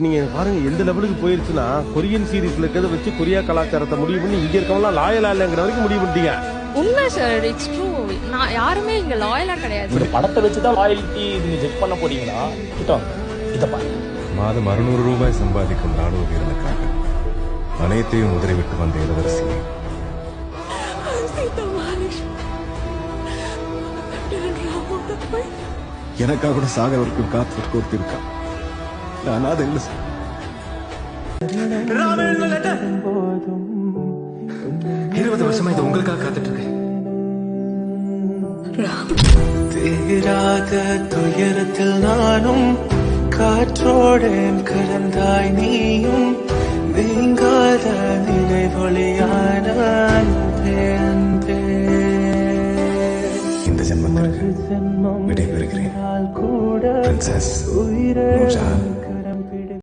நீங்க பாருங்க எந்த லெவலுக்கு போயிருச்சுன்னா கொரியன் சீரீஸ்ல இருக்கிறத வச்சு கொரியா கலாச்சாரத்தை முடிவு பண்ணி இங்க இருக்கவங்களாம் லாயலா இல்லைங்கிற வரைக்கும் முடிவு பண்ணிட்டீங்க. உண்மை சார், இட்ஸ் ட்ரூ. நான் யாருமே இங்க லாயலா கிடையாது. இந்த படத்தை வச்சுதான் லாயல்ட்டி நீங்க செக் பண்ண போறீங்கன்னா இத பாருங்க. மாதம் 600 ரூபாய் சம்பாதிக்கும் ராணுவ வீரனுக்காக அனைத்தையும் உதறிவிட்டு வந்த இளவரசியை எனக்காக கூட சாக வரைக்கும் காத்துட்டு கொடுத்திருக்கா. நான் அதை இல்லை சார். 20 வருஷமா இது உங்களுக்காக காத்துட்டு இருக்கேன். தீராத துயரத்தில் நானும் காற்றோடு கலந்தாய் நீயும் நீங்காத நினைவொளியான இந்த ஜென்மத்திற்கு விடைபெறுகிறேன். பிரின்சஸ் நூர்ஜஹான்.